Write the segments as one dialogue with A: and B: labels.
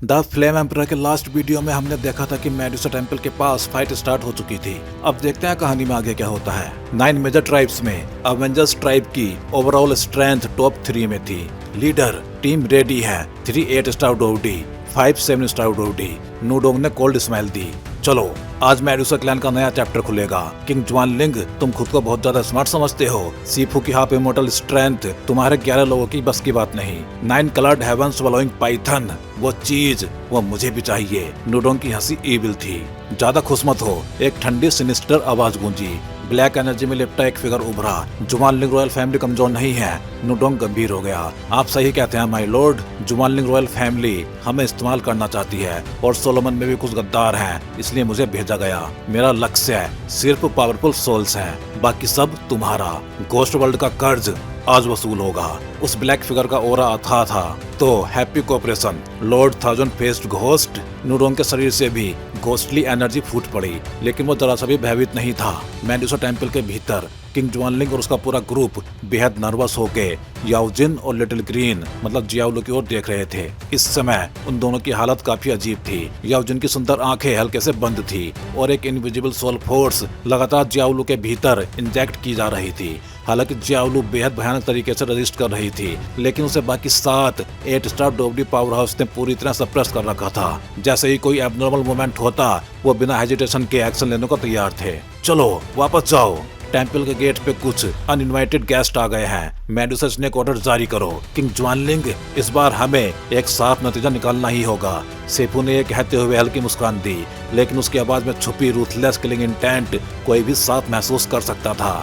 A: The flame emperor के last video में हमने देखा था कि मेडुसा टेम्पल के पास फाइट स्टार्ट हो चुकी थी। अब देखते हैं कहानी में आगे क्या होता है। 9 मेजर ट्राइब्स में अवेंजर्स ट्राइब की ओवरऑल स्ट्रेंथ टॉप 3 में थी। लीडर टीम रेडी है 3 8 स्टार डोडी 5 7 स्टार डोडी। नूडोंग ने कोल्ड स्माइल दी। चलो आज मेडुसा क्लैन का नया चैप्टर खुलेगा। किंग जुआनलिंग, तुम खुद को बहुत ज्यादा स्मार्ट समझते हो। सीफू की हाफ इमोर्टल स्ट्रेंथ तुम्हारे 11 लोगों की बस की बात नहीं। 9 कलर्ड हेवन स्वलोइंग पाइथन, वो चीज वो मुझे भी चाहिए। नूडोंग की हंसी ईविल थी। ज्यादा खुश मत हो, एक ठंडी सिनिस्टर आवाज गूंजी। ब्लैक एनर्जी में लिपटा एक फिगर उभरा। जुआनलिंग रॉयल फैमिली कमजोर नहीं है। नूडोंग गंभीर हो गया। आप सही कहते हैं माय लॉर्ड, जुआनलिंग रॉयल फैमिली हमें इस्तेमाल करना चाहती है और सोलोमन में भी कुछ गद्दार हैं, इसलिए मुझे भेजा गया। मेरा लक्ष्य सिर्फ पावरफुल सोल्स हैं, बाकी सब तुम्हारा। घोस्ट वर्ल्ड का कर्ज आज वसूल होगा। उस ब्लैक फिगर का ओरा अथाह था। तो happy cooperation lord thousand faced ghost. Nudong के शरीर से भी घोस्टली एनर्जी फूट पड़ी, लेकिन वो जरा सा भी भयभीत नहीं था। मेडुसा टेम्पल के भीतर किंग जुआनलिंग और उसका पूरा ग्रुप बेहद नर्वस होके याओजिन और लिटिल ग्रीन मतलब जियाओलू की ओर देख रहे थे। इस समय उन दोनों की हालत काफी अजीब थी। याओजिन की सुंदर आंखें हल्के से बंद थी और एक इनविजिबल सोल फोर्स लगातार जियाओलू के भीतर इंजेक्ट की जा रही थी। हालांकि जियाओलू बेहद भयानक तरीके से रजिस्ट कर रही थी, लेकिन उसे बाकी 7 8 स्टार डोबडी पावर हाउस ने पूरी तरह सप्रेस कर रखा था। जैसे ही कोई एबनॉर्मल मोमेंट होता, वो बिना हेजिटेशन के एक्शन लेने को तैयार थे। चलो वापस जाओ। टेम्पल के गेट पे कुछ अनइनवाइटेड गेस्ट आ गए हैं। मेडुसा ने एक ऑर्डर जारी करो। किंग जुआनलिंग, इस बार हमें एक साफ नतीजा निकालना ही होगा। सेफू ने ये कहते हुए हल्की मुस्कान दी, लेकिन उसकी आवाज में छुपी रूथलेस किलिंग इंटेंट कोई भी साफ महसूस कर सकता था।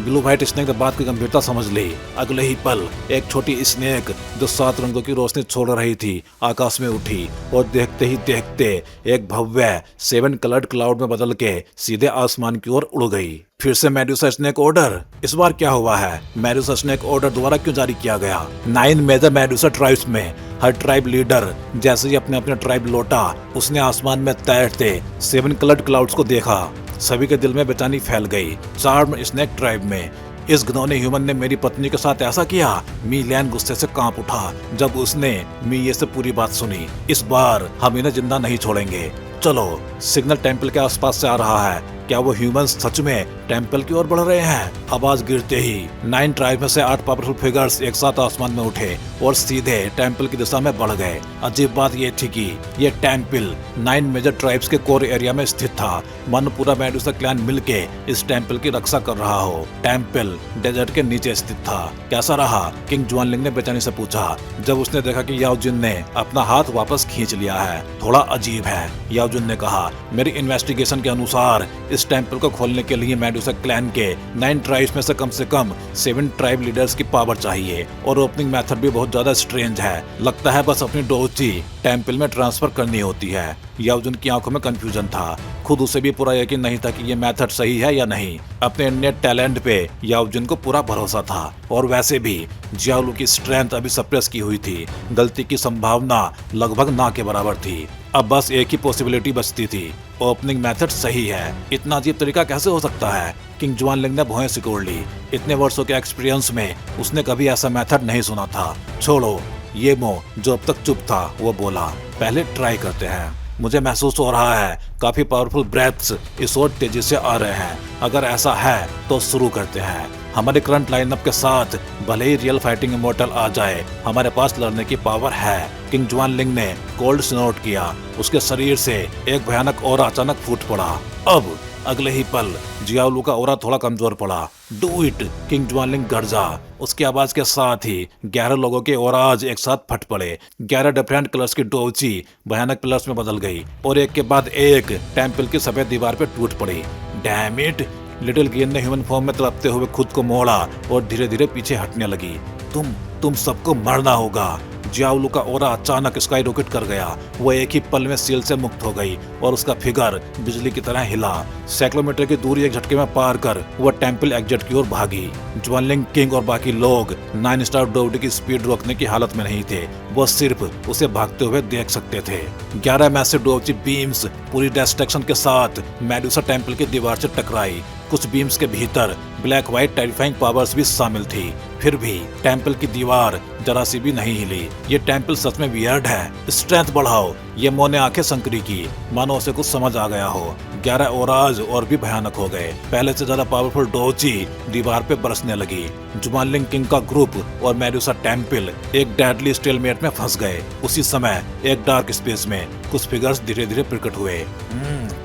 A: ब्लू व्हाइट स्नेक ने बात की गंभीरता समझ ली। अगले ही पल एक छोटी स्नेक जो 7 रंगों की रोशनी छोड़ रही थी आकाश में उठी और देखते ही देखते एक भव्य 7 कलर्ड क्लाउड में बदल के सीधे आसमान की ओर उड़ गई। फिर से मेडुसा स्नेक ऑर्डर। इस बार क्या हुआ है? मेडुसा स्नेक ऑर्डर दोबारा क्यों जारी किया गया? 9 मेजर मेडुसा ट्राइब्स में हर ट्राइब लीडर जैसे ही अपने अपने ट्राइब लौटा, उसने आसमान में तैरते 7 कलर्ड क्लाउड्स को देखा। सभी के दिल में बेचैनी फैल गई। चार्म स्नेक ट्राइब में इस घिनौने ह्यूमन ने मेरी पत्नी के साथ ऐसा किया। मी लैन गुस्से से कांप उठा जब उसने मीये से पूरी बात सुनी। इस बार हम इन्हें जिंदा नहीं छोड़ेंगे। चलो, सिग्नल टेम्पल के आसपास से आ रहा है। क्या वो ह्यूमंस सच में टेम्पल की ओर बढ़ रहे हैं? आवाज गिरते ही 9 ट्राइब में से 8 पावरफुल फिगर्स एक साथ आसमान में उठे और सीधे टेम्पल की दिशा में बढ़ गए। अजीब बात ये थी कि ये टेम्पल 9 मेजर ट्राइब्स के कोर एरिया में स्थित था। मन पूरा मेडुसा क्लैन मिलके इस टेम्पल की रक्षा कर रहा हो। टेम्पल डेजर्ट के नीचे स्थित था। कैसा रहा? किंग जुआनलिंग ने बेचैनी से पूछा जब उसने देखा कि याओजिन ने अपना हाथ वापस खींच लिया है। थोड़ा अजीब है, याओजिन ने कहा। मेरी इन्वेस्टिगेशन के अनुसार इस टेम्पल को खोलने के लिए मेडुसा क्लैन के 9 ट्राइब्स में से कम 7 ट्राइब लीडर्स की पावर चाहिए और ओपनिंग मेथड भी बहुत ज्यादा स्ट्रेंज है। लगता है बस अपनी डोची टेम्पल में ट्रांसफर करनी होती है। याओजिन की आंखों में कंफ्यूजन था। खुद उसे भी पूरा यकीन नहीं था कि ये मेथड सही है या नहीं। अपने अन्य टैलेंट पे याओजिन को पूरा भरोसा था और वैसे भी जियाओलू की स्ट्रेंथ अभी सप्रेस की हुई थी। गलती की संभावना लगभग ना के बराबर थी। अब बस एक ही पॉसिबिलिटी बचती थी, ओपनिंग मेथड सही है। इतना अजीब तरीका कैसे हो सकता है? किंग जुआनलिंग ने भौहें सिकोड़ ली। इतने वर्षों के एक्सपीरियंस में उसने कभी ऐसा मेथड नहीं सुना था। छोड़ो, ये मो जो अब तक चुप था वो बोला, पहले ट्राई करते हैं। मुझे महसूस हो रहा है काफी पावरफुल ब्रेथ्स इस ओर तेजी से आ रहे हैं। अगर ऐसा है तो शुरू करते हैं। हमारे करंट लाइनअप के साथ भले ही रियल फाइटिंग इमोर्टल आ जाए, हमारे पास लड़ने की पावर है। किंग जुआनलिंग ने कोल्ड स्नोट किया। उसके शरीर से एक भयानक ओरा अचानक फूट पड़ा। अब अगले ही पल जियाओलू का ओरा थोड़ा कमजोर पड़ा। डू इट, किंग जुआनलिंग गर्जा। उसकी आवाज के साथ ही 11 लोगों के ओराज एक साथ फट पड़े। 11 डिफरेंट कलर्स की डोची भयानक पिलर्स में बदल गई और एक के बाद एक टेम्पल की सफेद दीवार पे टूट पड़ी। Damn it! लिटिल ग्रीन ने ह्यूमन फॉर्म में तड़पते हुए खुद को मोड़ा और धीरे धीरे पीछे हटने लगी। तुम सबको मरना होगा। जियाओलू का ओरा अचानक स्काई रॉकेट कर गया। वो एक ही पल में सील से मुक्त हो गई और उसका फिगर बिजली की तरह हिला। सैकड़ों मीटर की दूरी एक झटके में पार कर वो टेम्पल एग्जिट की ओर भागी। जुआनलिंग, किंग और बाकी लोग 9 स्टार डोडी की स्पीड रोकने की हालत में नहीं थे। वो सिर्फ उसे भागते हुए देख सकते थे। 11 मैसिव डोची बीम्स पूरी डिस्ट्रक्शन के साथ मेडुसा टेम्पल की दीवार से टकराई। कुछ बीम्स के भीतर ब्लैक व्हाइट टेरिफाइंग पावर्स भी शामिल थी। फिर भी टेम्पल की दीवार जरा सी भी नहीं हिली। ये टेम्पल सच में वियर्ड है। स्ट्रेंथ बढ़ाओ। ये मो ने आंखें संकरी की, मानो उसे कुछ समझ आ गया हो। 11 ओराज और भी भयानक हो गए। पहले से ज्यादा पावरफुल डोची दीवार पे बरसने लगी। जुमानलिंग किंग का ग्रुप और मेडुसा टेम्पल एक डेडली स्टेलमेट में फंस गए। उसी समय एक डार्क स्पेस में कुछ फिगर्स धीरे धीरे प्रकट हुए।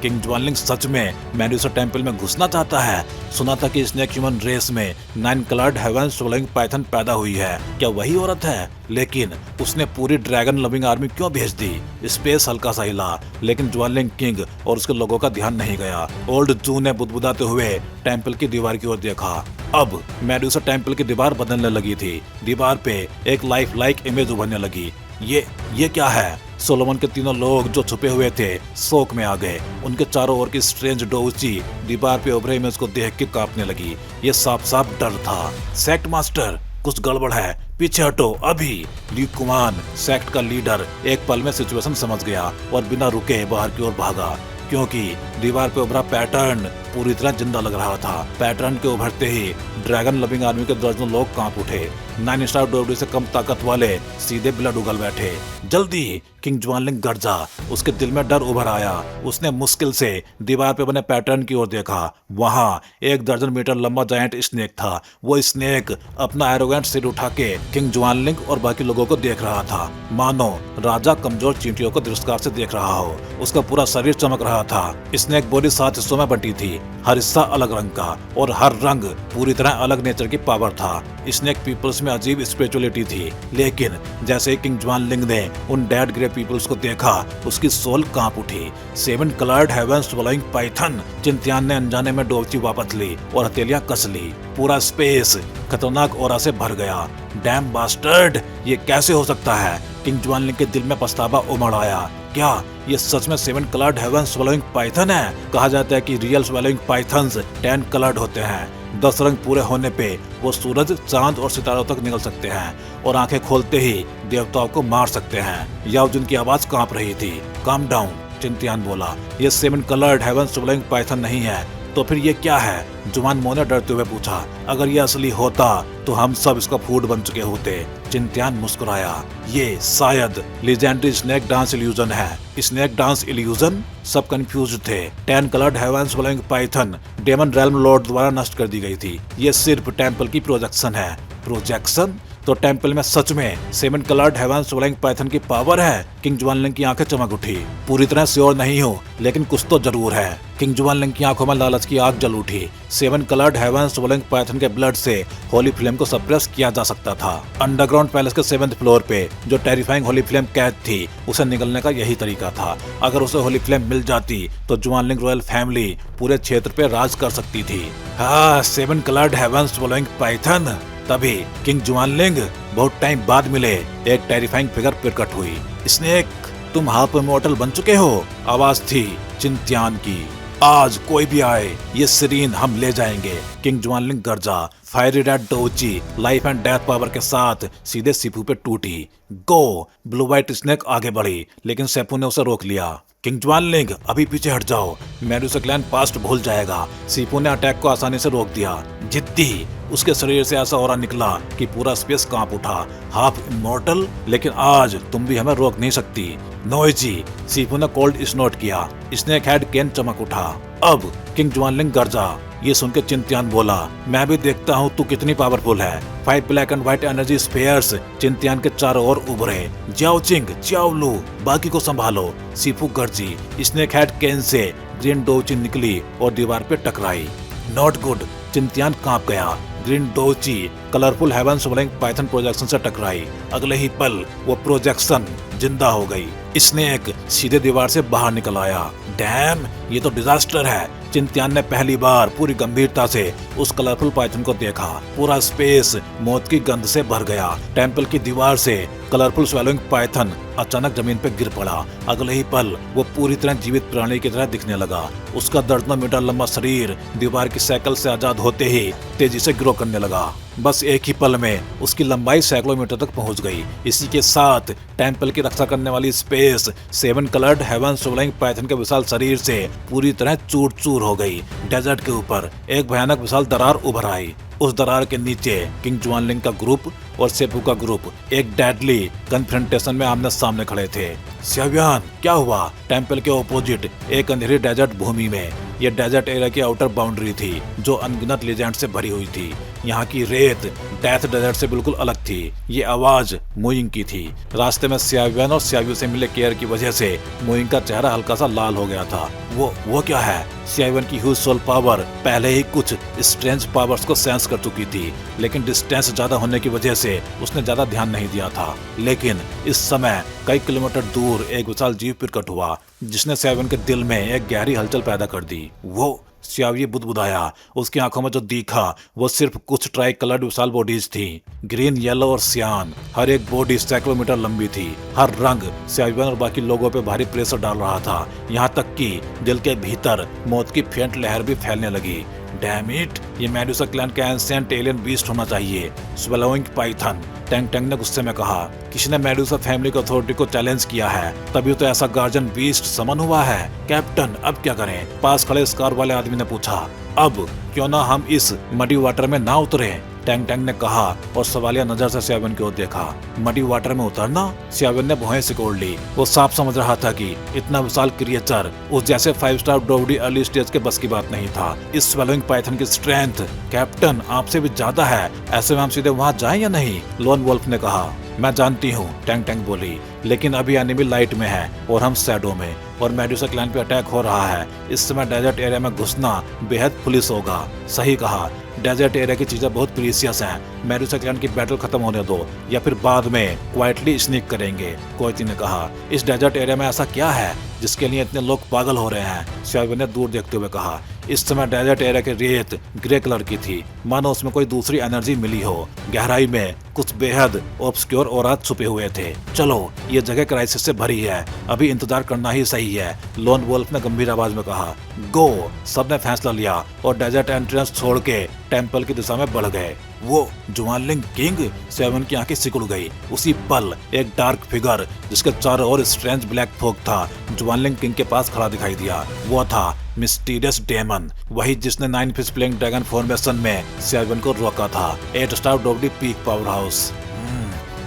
A: किंग जुमानलिंग सच में मेडुसा टेम्पल में घुसना चाहता है। सुना था कि स्नेक ह्यूमन रेस में 9 कलर्ड हेवन स्वॉलोइंग पाइथन पैदा हुई है। क्या वही औरत है? लेकिन उसने पूरी ड्रैगन लविंग आर्मी क्यों भेज दी? स्पेस हल्का सा हिला, लेकिन जुमानलिंग किंग और उसके लोगों का ध्यान नहीं गया। ओल्ड जू ने बुदबुदाते हुए टेम्पल की दीवार की ओर देखा। अब मेडुसा टेम्पल की दीवार बदलने लगी थी। दीवार पे एक लाइफ लाइक इमेज उभरने लगी। ये क्या है? सोलोमन के तीनों लोग जो छुपे हुए थे शोक में आ गए। उनके चारों ओर की स्ट्रेंज डोची दीवार पे उभरे इमेज को देख के कांपने लगी। ये साफ साफ डर था। सेक्ट मास्टर, कुछ गड़बड़ है, पीछे हटो अभी। ल्यूक कुमान, सेक्ट का लीडर, एक पल में सिचुएशन समझ गया और बिना रुके बाहर की ओर भागा, क्योंकि दीवार पे उभरा पैटर्न पूरी तरह जिंदा लग रहा था। पैटर्न के उभरते ही ड्रैगन लविंग आर्मी के दर्जनों लोग कांप उठे। 9 स्टार डोबरी से कम ताकत वाले सीधे ब्लड उगल बैठे। जल्दी! किंग जुमानलिंग गर्जा। उसके दिल में डर उभर आया। उसने मुश्किल से दीवार पे बने पैटर्न की ओर देखा। वहां 1 दर्जन मीटर लंबा जायंट स्नेक था। वो स्नेक अपना एरोगेंट सिर उठा के किंग जुमानलिंग और बाकी लोगों को देख रहा था, मानो राजा कमजोर चींटियों को तिरस्कार से देख रहा हो। उसका पूरा शरीर चमक रहा था। स्नेक बॉडी 7 हिस्सों में बंटी थी, हर हिस्सा अलग रंग का, और हर रंग पूरी तरह अलग नेचर की पावर था। स्नेक पीपल्स में अजीब स्पिरिचुअलिटी थी, लेकिन जैसे ही किंग जुमानलिंग ने उन डेड ग्रे पीपल्स को देखा, उसकी सोल कांप उठी। 7 कलर्ड हेवन स्वॉलोइंग पाइथन। चिंतियान ने अनजाने में डोबची वापस ली और हथेलियां कस ली। पूरा स्पेस खतरनाक ऑरा से भर गया। डैम बास्टर्ड, ये कैसे हो सकता है? किंग जुमानलिंग के दिल में पछतावा उमड़ आया। क्या ये सच में 7 कलर्ड हेवन स्वॉलोइंग पाइथन है? कहा जाता है कि रियल स्वॉलोइंग पाइथन्स 10 कलर्ड होते हैं। 10 रंग पूरे होने पे वो सूरज, चांद और सितारों तक निकल सकते हैं और आंखें खोलते ही देवताओं को मार सकते हैं। याओजुन की आवाज कांप रही थी। काम डाउन, चिंतियान बोला। ये 7 कलर्ड हेवन स्वॉलोइंग पाइथन नहीं है, तो फिर ये क्या है? जुमान मो ने डरते हुए पूछा। अगर ये असली होता तो हम सब इसका फूड बन चुके होते। चिंतियान मुस्कुराया। ये शायद लेजेंडरी स्नेक डांस इल्यूजन है। Snake dance illusion? सब कंफ्यूज थे। 10 coloured heaven swallowing python demon realm lord द्वारा नष्ट कर दी गई थी। ये सिर्फ टेम्पल की प्रोजेक्शन है। प्रोजेक्शन? तो टेम्पल में सच में 7 कलर्ड हेवन स्वॉलोइंग पाइथन की पावर है? किंग जुमानलिंग की आंखें चमक उठी। पूरी तरह श्योर नहीं हूँ, लेकिन कुछ तो जरूर है। किंग जुमानलिंग की आंखों में लालच की आग जल उठी। 7 कलर्ड हेवन स्वॉलोइंग पाइथन के ब्लड से होली फ्लेम को सप्रेस किया जा सकता था। अंडरग्राउंड पैलेस के 7th फ्लोर पे जो टेरिफाइंग होली फ्लेम कैद थी, उसे निकलने का यही तरीका था। अगर उसे होली फ्लेम मिल जाती तो जुमानलिंग रॉयल फैमिली पूरे क्षेत्र पे राज कर सकती थी। हाँ, 7 कलर्ड हेवन स्वॉलोइंग पाइथन। तभी किंग जुमानलिंग बहुत टाइम बाद मिले। एक टेरिफाइंग फिगर प्रकट हुई। स्नेक, तुम हाफ इमॉर्टल बन चुके हो। आवाज थी चिंतियान की। आज कोई भी आए, ये सीरीन हम ले जाएंगे। किंग जुमानलिंग गर्जा। फायरी रेड डोची लाइफ एंड डेथ पावर के साथ सीधे सिपू पे टूटी। गो! ब्लू व्हाइट स्नेक आगे बढ़ी, लेकिन सेपू ने उसे रोक लिया। किंग जुमानलिंग, अभी पीछे हट जाओ। मेडुसा क्लैन पास्ट भूल जाएगा। सिपू ने अटैक को आसानी से रोक दिया। जिद्दी! उसके शरीर से ऐसा ऑरा निकला कि पूरा स्पेस कांप उठा। Half immortal? लेकिन आज तुम भी हमें रोक नहीं सकती। नोइजी! सिपू ने कोल्ड स्नोट किया। स्नेक हेड केन चमक उठा। अब किंग जुमानलिंग गर्जा। ये सुनकर चिंतियान बोला, मैं भी देखता हूँ तू कितनी पावरफुल है। 5 black and white energy spheres Chintian के चारों ओर उभरे। जियाओ चिंग, जियाओ लू, बाकी को संभालो। सिपू गर्जी। स्नेक हेड केन से ग्रीन डोची निकली और दीवार पे टकराई। Not good! चिंतियान कांप गया। ग्रीन डोची colourful heaven swallowing python projection से टकराई। अगले ही पल वो प्रोजेक्शन जिंदा हो गई। स्नेक सीधे दीवार से बाहर निकल आया। डैम! ये तो डिजास्टर है। चिंतियान ने पहली बार पूरी गंभीरता से उस कलरफुल पाइथन को देखा। पूरा स्पेस मौत की गंध से भर गया। टेम्पल की दीवार से कलरफुल स्वॉलोइंग पाइथन अचानक जमीन पर गिर पड़ा। अगले ही पल वो पूरी तरह जीवित प्राणी की तरह दिखने लगा। उसका दर्जनों मीटर लंबा शरीर दीवार की साइकिल से आजाद होते ही तेजी से ग्रो करने लगा। बस एक ही पल में उसकी लंबाई सैकड़ों मीटर तक पहुंच गई। इसी के साथ टेम्पल की रक्षा करने वाली space 7 coloured heaven swallowing python के विशाल शरीर से पूरी तरह चूर चूर हो गई। डेजर्ट के ऊपर एक भयानक विशाल दरार उभर आई। उस दरार के नीचे किंग जुआनलिंग का ग्रुप और सेपू का ग्रुप एक डेडली कन्फ्रंटेशन में आमने सामने खड़े थे। सियावियान, क्या हुआ? टेंपल के ओपोजिट एक अंधेरी डेजर्ट भूमि में, यह डेजर्ट एरिया की आउटर बाउंड्री थी जो अनगिनत लेजेंड से भरी हुई थी। यहाँ की रेत डेथ डेजर्ट से बिल्कुल अलग थी। ये आवाज मोइंग की थी। रास्ते में सियावियान और सियावियों से मिले केयर की वजह से मोइंग का चेहरा हल्का सा लाल हो गया था। वो क्या है? सियावियान की ह्यूज सोल पावर पहले ही कुछ स्ट्रेंज पावर्स को सेंस कर चुकी थी, लेकिन डिस्टेंस ज्यादा होने की वजह से उसने ज्यादा ध्यान नहीं दिया था। लेकिन इस समय कई किलोमीटर दूर एक विशाल जीव प्रकट हुआ जिसने सियावियान के दिल में एक गहरी हलचल पैदा कर दी। वो सियावी बुदबुदाया। उसकी आंखों में जो दिखा वो सिर्फ कुछ ट्राई कलर्ड विशाल बॉडीज थी, ग्रीन, येलो और सियान। हर एक बॉडी सैकड़ों मीटर लंबी थी। हर रंग सियावियान और बाकी लोगों पे भारी प्रेशर डाल रहा था। यहाँ तक कि दिल के भीतर मौत की फेंट लहर भी फैलने लगी। डैम इट, ये मेडुसा क्लैन का एंशिएंट एलियन बीस्ट होना चाहिए, स्वेलोइंग पाइथन, टैंग टैंग ने गुस्से में कहा। किसी ने मेडुसा फैमिली की अथॉरिटी को चैलेंज किया है, तभी तो ऐसा गार्जियन बीस्ट समन हुआ है। कैप्टन, अब क्या करें? पास खड़े स्कार वाले आदमी ने पूछा। अब क्यों ना हम इस मडी वाटर में ना उतरे, टैंग टैंग ने कहा और सवालिया नजर से सियावियान की ओर देखा। मडी वाटर में उतरना? सियावियान ने भौहें सिकोड़ ली। वो साफ समझ रहा था कि इतना विशाल क्रिएचर उस जैसे 5 स्टार ड्रोविडी अर्ली स्टेज के बस की बात नहीं था। इस स्वेलोइंग पाइथन की स्ट्रेंथ कैप्टन आपसे भी ज्यादा है, ऐसे में हम सीधे वहाँ जाएं या नहीं? लोन वुल्फ ने कहा। मैं जानती हूँ, टैंग टैंग बोली, लेकिन अभी एनिमी लाइट में है और हम शैडो में, और मेडुसा क्लैन पे अटैक हो रहा है। इस समय डेजर्ट एरिया में घुसना बेहद पुलिस होगा। सही कहा, डेजर्ट एरिया की चीजें बहुत प्रीसियस हैं। मेडुसा क्लैन की बैटल खत्म होने दो या फिर बाद में क्वाइटली स्नीक करेंगे, कोयती ने कहा। इस डेजर्ट एरिया में ऐसा क्या है जिसके लिए इतने लोग पागल हो रहे हैं? सियावियान ने दूर देखते हुए कहा। इस समय डेजर्ट एरिया की रेत ग्रे कलर की थी, मानो उसमें कोई दूसरी एनर्जी मिली हो। गहराई में कुछ बेहद ऑब्सक्योर औरात छुपे हुए थे। चलो, ये जगह क्राइसिस से भरी है, अभी इंतजार करना ही सही है, लोन वुल्फ ने गंभीर आवाज में कहा। गो, सबने फैसला लिया और डेजर्ट एंट्रेंस छोड़ के टेंपल की दिशा में बढ़ गए। वो जुआनलिंग किंग? सियावियान की आंखें सिकुड़ गई। उसी पल एक डार्क फिगर जिसके चारों ओर स्ट्रेंज ब्लैक फॉग था जुआनलिंग किंग के पास खड़ा दिखाई दिया। वो था मिस्टीरियस डेमन, वही जिसने 9 फिश फ्लेइंग ड्रैगन फॉर्मेशन में सियावियान को रोका था। 8 स्टार ड्रोविडी पीक पावर हाउस।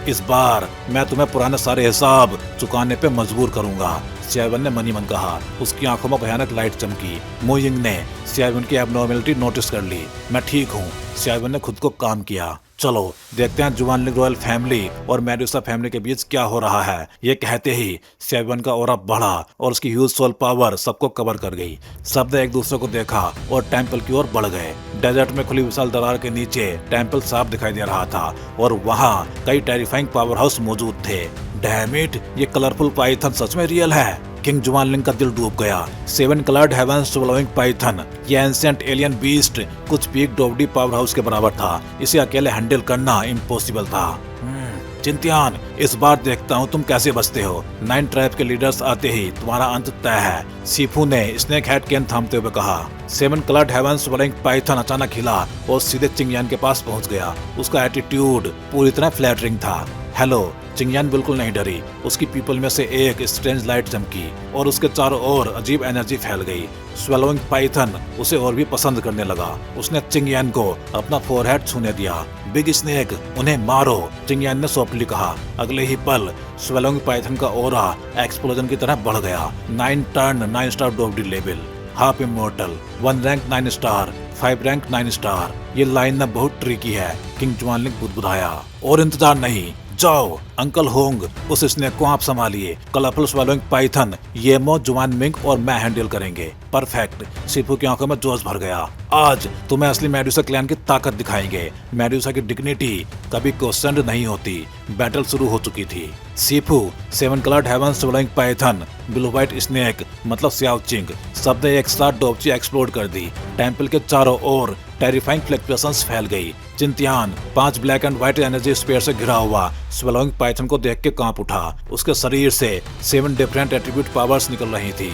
A: इस बार मैं तुम्हें पुराने सारे हिसाब चुकाने पे मजबूर करूंगा, सियावियान ने मनी मन कहा। उसकी आंखों में भयानक लाइट चमकी। मोइंग ने सियावियान की एबनॉर्मलिटी नोटिस कर ली। मैं ठीक हूँ, सियावियान ने खुद को काम किया। चलो देखते हैं जुआनलिंग रॉयल फैमिली और मेडुसा फैमिली के बीच क्या हो रहा है। ये कहते ही सियावियान का ऑरा बढ़ा और उसकी ह्यूज सोल पावर सबको कवर कर गई। सब ने एक दूसरे को देखा और टेंपल की ओर बढ़ गए। डेजर्ट में खुली विशाल दरार के नीचे टेंपल साफ दिखाई दे रहा था और वहाँ कई टेरिफाइंग पावर हाउस मौजूद थे। डैम इट, ये कलरफुल पाइथन सच में रियल है। किंग जुआनलिंग का दिल डूब गया। 7 कलर्ड हेवंस स्वेलोइंग पाइथन, ये एंशिएंट एलियन बीस्ट कुछ पीक ड्रोविडी पावर हाउस के बराबर था। इसे अकेले हैंडल करना इम्पॉसिबल था। चिंतियान, इस बार देखता हूँ तुम कैसे बचते हो। 9 ट्राइब के लीडर्स आते ही तुम्हारा अंत तय है, सीफू ने स्नेक हेड केन थामते हुए कहा। 7 कलर्ड हेवंस स्वेलोइंग पाइथन अचानक हिला और सीधे चिंगयान के पास पहुंच गया। उसका एटीट्यूड पूरी तरह फ्लैटरिंग था। हेलो, चिंगयान बिल्कुल नहीं डरी। उसकी पीपल में से एक स्ट्रेंज लाइट चमकी और उसके चारों ओर अजीब एनर्जी फैल गई। स्वेलोइंग पाइथन उसे और भी पसंद करने लगा। उसने चिंगयान को अपना फोरहेड छूने दिया। बिग स्नेक, उन्हें मारो, चिंगयान ने सॉफ्टली कहा। अगले ही पल स्वेलोइंग पाइथन का ऑरा एक्सप्लोजन की तरह बढ़ गया। 9 टर्न 9 स्टार ड्रोविडी level, half immortal, 1 rank 9 star, 5 rank 9 star. ये लाइन न बहुत ट्रिकी है, किंग जुआनलिंग बुदबुदाया। और इंतजार नहीं, जाओ अंकल होंग, उस स्नेक को आप संभालिए। कलरफुल स्वेलोइंग पाइथन येमो, जुआनमिंग और मैं हैंडल करेंगे। परफेक्ट। सीफू की आंखों में जोश भर गया। आज तुम्हें असली मेडुसा क्लैन की ताकत दिखाएंगे। मेडुसा की डिग्निटी कभी क्वेश्चन नहीं होती। बैटल शुरू हो चुकी थी। सीफू, 7 coloured heavens swallowing python, blue white snake मतलब सियाओ चिंग, सब ने एक साथ डोपची एक्सप्लोड कर दी। टेंपल के चारों ओर टेरिफाइंग फ्लक्चुएशंस फैल गई। चिंतियान 5 black and white energy sphere से घिरा हुआ स्वेलोइंग पाइथन को देख के कांप उठा। उसके शरीर से 7 डिफरेंट एट्रीब्यूट पावर्स निकल रही थी।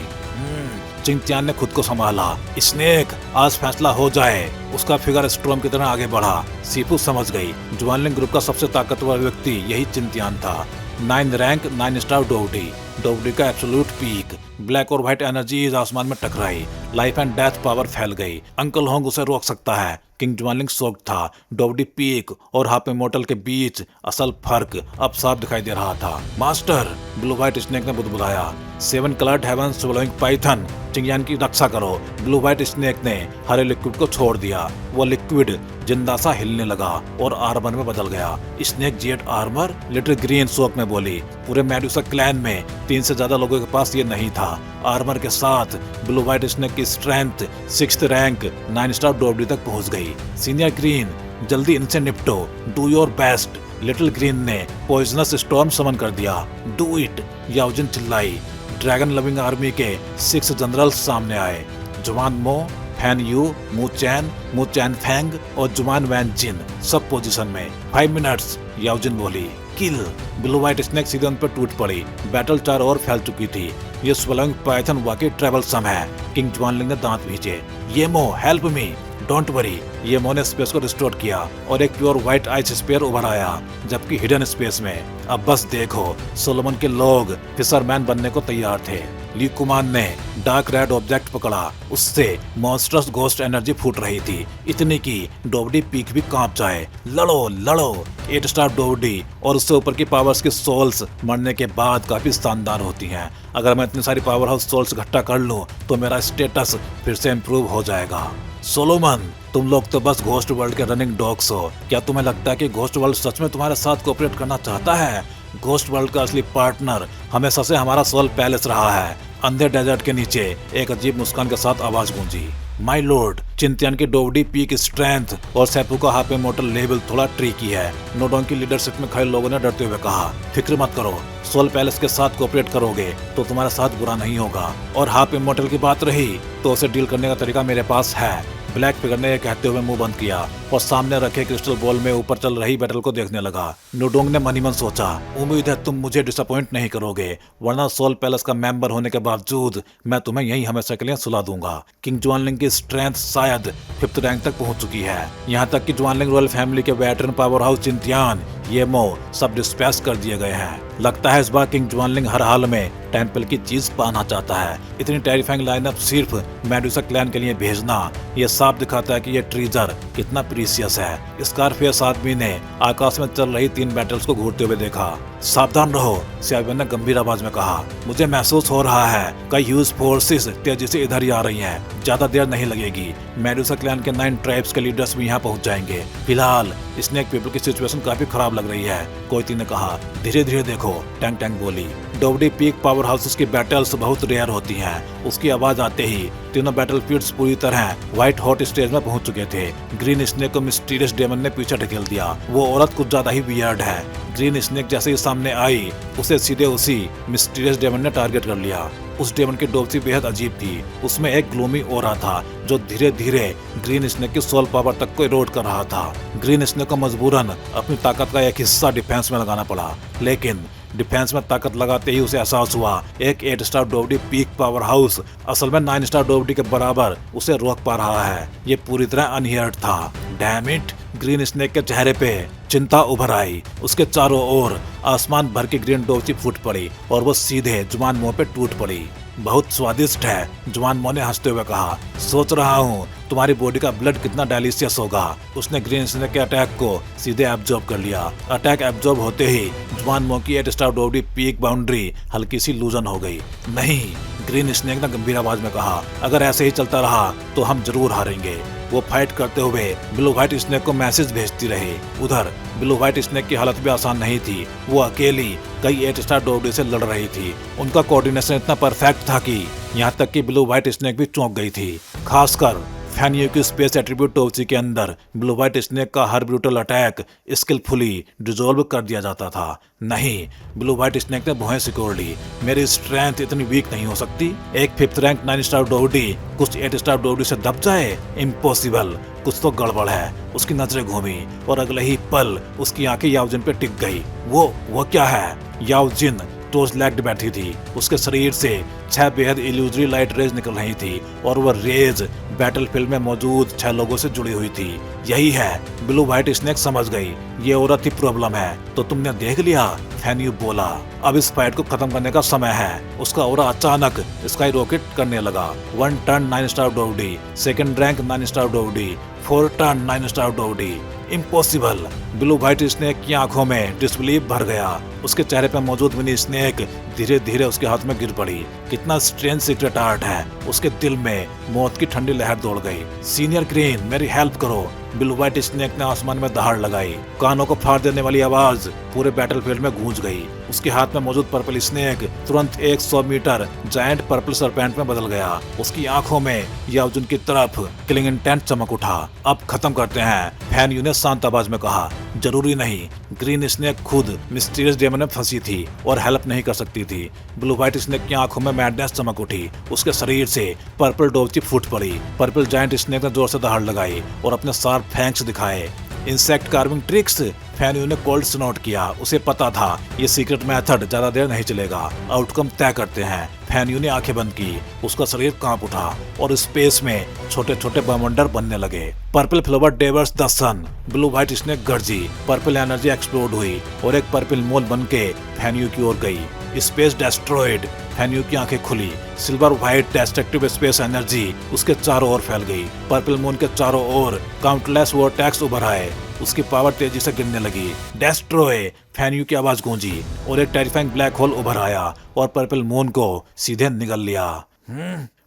A: चिंतियान ने खुद को संभाला। स्नेक, आज फैसला हो जाए। उसका फिगर स्ट्रॉम की तरह आगे बढ़ा। सीफू समझ गई, जुआनलिंग ग्रुप का सबसे ताकतवर व्यक्ति यही चिंतियान था। 9 रैंक 9 स्टार ड्रोविडी, डोवडी का एब्सोल्यूट पीक। ब्लैक और व्हाइट एनर्जी आसमान में टकराई, लाइफ एंड डेथ पावर फैल गई। अंकल होंग उसे रोक सकता है। किंग ज्वानलिंग शॉक्ड था। डोवडी पीक और हाफ इमॉर्टल के बीच असल फर्क अब साफ दिखाई दे रहा था। मास्टर, ब्लू व्हाइट स्नेक ने बुदबुदाया, 7 कलर्ड हेवन स्वलोइंग पाइथन, चिंगयान की रक्षा करो। ब्लू व्हाइट स्नेक ने हरे लिक्विड को छोड़ दिया। वो लिक्विड जिंदा सा हिलने लगा और आर्मर में बदल गया। Snake jet armour? Little green शौक में बोली। पूरे मेडुसा क्लैन में 3 से ज्यादा लोगों के पास ये नहीं था। आर्मर के साथ ब्लू व्हाइट स्नेक की स्ट्रेंथ 6th रैंक 9 स्टार डोवडी तक पहुंच गई। सीनियर ग्रीन, जल्दी इनसे निपटो, do your best. Little green ने पॉइजनस स्टॉर्म समन कर दिया। डू इट, याओजिन चिल्लाई। ड्रैगन लविंग आर्मी के 6 जनरल्स सामने आए। जुआन मो, फैन यू, मू चैन फैंग और जुआन वैन जिन सब पोजीशन में। 5 मिनट्स, याओजिन बोली। किल। ब्लू व्हाइट स्नेक सीधे उन पर टूट पड़ी। बैटल 4 और फैल चुकी थी। ये स्वलोइंग पाइथन वाकई ट्रेवलसम है। किंग ज्वानलिंग ने दांत भींचे। Yemo, help me. Don't worry. Yemo ने स्पेस को रिस्टोर किया और एक प्योर व्हाइट आइस स्पेयर उभर आया, जबकि हिडन स्पेस में अब बस देखो, सोलोमन के लोग फिशरमैन बनने को तैयार थे। ली कुमान ने डार्क रेड ऑब्जेक्ट पकड़ा। उससे मॉन्स्टरस घोस्ट एनर्जी फूट रही थी, इतनी कि डोवडी पीक भी कांप जाए। लड़ो लड़ो। 8 स्टार डोवडी और उससे ऊपर की पावर्स की सोल्स मरने के बाद काफी शानदार होती हैं। अगर मैं इतनी सारी पावर हाउस सोल्स इकट्ठा कर लूं तो मेरा स्टेटस फिर से इम्प्रूव हो जाएगा। सोलोमन, तुम लोग तो बस घोस्ट वर्ल्ड के रनिंग डॉग्स हो। क्या तुम्हें लगता है कि घोस्ट वर्ल्ड सच में तुम्हारे साथ कोऑपरेट करना चाहता है? घोस्ट वर्ल्ड का असली पार्टनर हमेशा से हमारा सोल पैलेस रहा है। अंधे डेजर्ट के नीचे एक अजीब मुस्कान के साथ आवाज गूंजी। माय लॉर्ड, चिंतियान की डोवडी पीक स्ट्रेंथ और सेपू का हाफ इमॉर्टल लेवल थोड़ा ट्रिकी है। नोडोंग की लीडरशिप में खड़े लोगों ने डरते हुए कहा, फिक्र मत करो, सोल पैलेस के साथ कोऑपरेट करोगे तो तुम्हारे साथ बुरा नहीं होगा। और हाफ इमॉर्टल की बात रही तो उसे डील करने का तरीका मेरे पास है। ब्लैक फिगर ने कहते हुए मुंह बंद किया और सामने रखे क्रिस्टल बॉल में ऊपर चल रही बैटल को देखने लगा। नोडोंग ने मन ही मन सोचा, उम्मीद है तुम मुझे डिसअपॉइंट नहीं करोगे, वरना सोल पैलेस का मेंबर होने के बावजूद मैं तुम्हें यहीं हमेशा के लिए सुला दूंगा। किंग ज्वानलिंग की स्ट्रेंथ शायद 5th रैंक तक पहुंच चुकी है। यहाँ तक कि ज्वानलिंग रॉयल फैमिली के वेटरन पावर हाउस चिंतियान, येमो सब डिस्पैच कर दिए गए हैं। लगता है इस बार किंग ज्वानलिंग हर हाल में टेंपल की चीज पाना चाहता है। इतनी टेरिफाइंग लाइनअप सिर्फ मेडुसा क्लैन के लिए भेजना ये साफ दिखाता है कि ये ट्रीजर कितना प्रीशियस है। स्कारफेस आदमी ने आकाश में चल रही 3 बैटल्स को घूरते हुए देखा। सावधान रहो, सियाबेन ने गंभीर आवाज में कहा। मुझे महसूस हो रहा है कई ह्यूज फोर्सेस तेजी से इधर ही आ रही हैं। ज्यादा देर नहीं लगेगी, मेडुसा क्लैन के 9 ट्राइब्स के लीडर्स भी यहाँ पहुँच जाएंगे। फिलहाल स्नेक पीपल की सिचुएशन काफी खराब लग रही है, कोयती ने कहा। धीरे धीरे देखो, टैंक टैंक बोली। डोवडी पीक पावर हाउसेस की बैटल्स बहुत रेयर होती हैं। उसकी आवाज आते ही तीनों बैटलफील्ड्स पूरी तरह व्हाइट हॉट स्टेज में पहुंच चुके थे। ग्रीन स्नेक को मिस्टीरियस डेमन ने पीछे ढकेल दिया। वो औरत कुछ ज्यादा ही वियर्ड है। ग्रीन स्नेक जैसे ही सामने आई, उसे सीधे उसी मिस्टीरियस डेमन ने टारगेट कर लिया। उस डेमन की डोबसी बेहद अजीब थी। उसमें एक ग्लूमी ऑरा था जो धीरे धीरे ग्रीन स्नेक की सोल पावर तक को इरोड कर रहा था। ग्रीन स्नेक को मजबूरन अपनी ताकत का एक हिस्सा डिफेंस में लगाना पड़ा, लेकिन डिफेंस में ताकत लगाते ही उसे एहसास हुआ एक 8 स्टार डोवडी पीक पावर हाउस असल में 9 स्टार डोवडी के बराबर उसे रोक पा रहा है। ये पूरी तरह अनहियर्ड था। डैम इट, ग्रीन स्नेक के चेहरे पे चिंता उभर आई। उसके चारों ओर आसमान भर की ग्रीन डोवची फूट पड़ी और वो सीधे जुआन मुंह पे टूट पड़ी। बहुत स्वादिष्ट है, जुआन मो ने हंसते हुए कहा। सोच रहा हूँ तुम्हारी बॉडी का ब्लड कितना डेलिशियस होगा। उसने ग्रीन स्नेक के अटैक को सीधे एब्जॉर्ब कर लिया। अटैक एब्जॉर्ब होते ही जुआन मो की 8 स्टार डोवडी पीक बाउंड्री हल्की सी लूजन हो गई। नहीं, ग्रीन स्नेक ने गंभीर आवाज में कहा, अगर ऐसे ही चलता रहा तो हम जरूर हारेंगे। वो फाइट करते हुए ब्लू व्हाइट स्नेक को मैसेज भेजती रही। उधर ब्लू व्हाइट स्नेक की हालत भी आसान नहीं थी। वो अकेली कई 8 स्टार डोवडी से लड़ रही थी। उनका कोऑर्डिनेशन इतना परफेक्ट था कि यहाँ तक कि ब्लू व्हाइट स्नेक भी चौंक गई थी। खासकर फैनियो की स्पेस एट्रीब्यूट टोवची के अंदर ब्लू व्हाइट स्नेक का हर ब्रूटल अटैक स्किलफुली डिसॉल्व कर दिया जाता था। नहीं, ब्लू व्हाइट स्नेक ने भौहें सिकोड़ ली। मेरी स्ट्रेंथ इतनी वीक नहीं हो सकती। एक 5th रैंक 9 स्टार डोवडी कुछ 8 स्टार डोवडी से दब जाए? इम्पॉसिबल। कुछ तो गड़बड़ है। उसकी नजरें घूमी और अगले ही पल उसकी आंखें याओजिन पे टिक गई। वो क्या है? याओजिन क्लोज लेग्ड बैठी थी। उसके शरीर से 6 बेहद इल्यूजरी लाइट रेज निकल रही थी और वह रेज बैटलफील्ड में मौजूद 6 लोगों से जुड़ी हुई थी। यही है, ब्लू व्हाइट स्नेक समझ गई, ये औरत ही प्रॉब्लम है। तो तुमने देख लिया, फैन्यू बोला। अब इस फाइट को खत्म करने का समय है। उसका ऑरा अचानक स्काई रॉकेट करने लगा। 1 टर्न 9 स्टार डोवडी, सेकंड रैंक 9 स्टार डोवडी, 4 टर्न 9 स्टार डोवडी। इम्पॉसिबल। ब्लू व्हाइट स्नेक की आंखों में डिसबिलीफ भर गया। उसके चेहरे पर मौजूद मिनी स्नेक धीरे धीरे उसके हाथ में गिर पड़ी। कितना स्ट्रेंज सीक्रेट आर्ट है। उसके दिल में मौत की ठंडी लहर दौड़ गई। सीनियर ग्रीन, मेरी हेल्प करो। ब्लू व्हाइट स्नेक ने आसमान में दहाड़ लगाई। कानों को फाड़ देने वाली आवाज पूरे बैटलफील्ड में गूंज गई। उसके हाथ में मौजूद पर्पल स्नेक तुरंत 100 मीटर जायंट पर्पल सरपेंट में बदल गया। उसकी आंखों में याओजुन की तरफ किलिंग इंटेंट चमक उठा। अब खत्म करते हैं, फैन्यू ने शांत आवाज में कहा। जरूरी नहीं, ग्रीन स्नेक खुद मिस्टीरियस डेमन में फंसी थी और हेल्प नहीं कर सकती थी। ब्लू व्हाइट स्नेक की आंखों में मैडनेस चमक उठी। उसके शरीर से पर्पल डोवची फूट पड़ी। पर्पल जायंट स्नेक ने जोर से दहाड़ लगाई और अपने शार्प फैंक्स दिखाए। इंसेक्ट कार्विंग ट्रिक्स, फैन्यू ने कोल्ड से नोट किया। उसे पता था ये सीक्रेट मेथड ज्यादा देर नहीं चलेगा। आउटकम तय करते हैं। फैन्यू ने आंखें बंद की। उसका शरीर कांप उठा और स्पेस में छोटे छोटे बमंडर बनने लगे। Purple flower devours the sun, blue white snake गरजी। पर्पल एनर्जी एक्सप्लोड हुई और एक पर्पल मोल बन के फैन्यू की ओर गई। स्पेस डेस्ट्रॉयड, फैन्यू की आंखें खुली। Silver white destructive space energy उसके चारों ओर फैल गई। पर्पल मून के चारों ओर काउंटलेस वोर्टेक्स उभर आए। उसकी पावर तेजी से गिरने लगी। डेस्ट्रॉय, फैन्यू की आवाज गूंजी और एक टेरिफाइंग ब्लैक होल उभर आया और पर्पल मून को सीधे निगल लिया।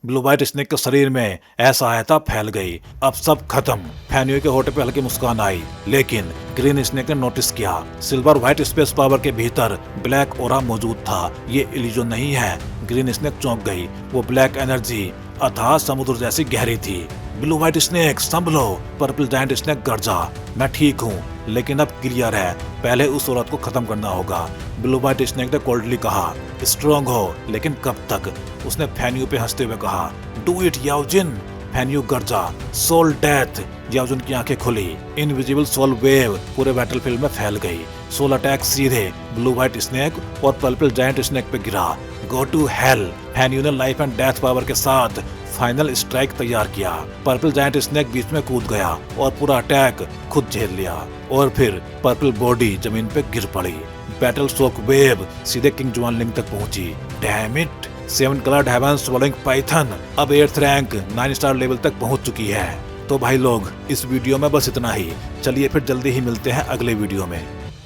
A: ब्लू व्हाइट स्नेक के शरीर में असहायता फैल गई। अब सब खत्म। फैन्यू के होठे पे हल्की मुस्कान आई, लेकिन ग्रीन स्नेक ने नोटिस किया सिल्वर व्हाइट स्पेस पावर के भीतर ब्लैक ओरा मौजूद था। ये इल्यूजन नहीं है। ग्रीन स्नेक चौंक गई। वो ब्लैक एनर्जी अथाह समुद्र जैसी गहरी थी। ब्लू व्हाइट स्नेक संभलो, पर्पल जायंट स्नेक गरजा। मैं ठीक हूँ, लेकिन अब क्लियर है, पहले उस औरत को खत्म करना होगा। ब्लू व्हाइट स्नेक ने कोल्डली कहा। स्ट्रॉन्ग हो, लेकिन कब तक? उसने फैन्यू पे हंसते हुए कहा। डू इट याओजिन, फैन्यू गरजा। सोल डेथ, याओजुन की आंखें खुली। इनविजिबल सोल वेव पूरे बैटलफील्ड में फैल गई। सोल अटैक सीधे ब्लू व्हाइट स्नेक और पर्पल जायंट स्नेक पे गिरा। गो टू हेल, फैन्यू ने लाइफ एंड डेथ पावर के साथ फाइनल स्ट्राइक तैयार किया। पर्पल जायंट स्नेक बीच में कूद गया और पूरा अटैक खुद झेल लिया और फिर पर्पल बॉडी जमीन पे गिर पड़ी। बैटल शॉक वेव सीधे किंग जुआनलिंग तक पहुंची। Damn it, 7 coloured heaven swallowing python अब 8th रैंक 9 स्टार लेवल तक पहुंच चुकी है। तो भाई लोग, इस वीडियो में बस इतना ही। चलिए फिर जल्दी ही मिलते हैं अगले वीडियो में।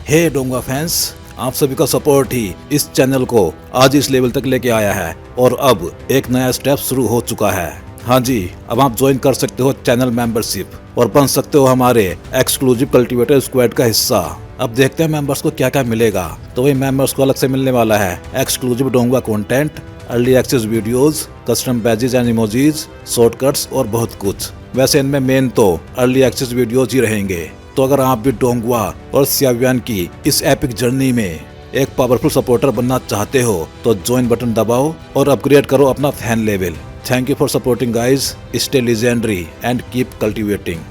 A: हे डोंगा फैंस, आप सभी का सपोर्ट ही इस चैनल को आज इस लेवल तक लेके आया है और अब एक नया स्टेप शुरू हो चुका है। हाँ जी, अब आप ज्वाइन कर सकते हो चैनल मेंबरशिप और बन सकते हो हमारे एक्सक्लूसिव कल्टीवेटर स्क्वाड का हिस्सा। अब देखते हैं मेंबर्स को क्या क्या मिलेगा। तो वही मेंबर्स को अलग से मिलने वाला है एक्सक्लूसिव डोंगा content, early access videos, custom badges and emojis, shortcuts और बहुत कुछ। वैसे इनमें मेन तो अर्ली एक्सेस वीडियोज ही रहेंगे। तो अगर आप भी डोंगवा और सियावियन की इस एपिक जर्नी में एक पावरफुल सपोर्टर बनना चाहते हो तो ज्वाइन बटन दबाओ और अपग्रेड करो अपना fan level. Thank you for supporting guys. Stay legendary and keep cultivating.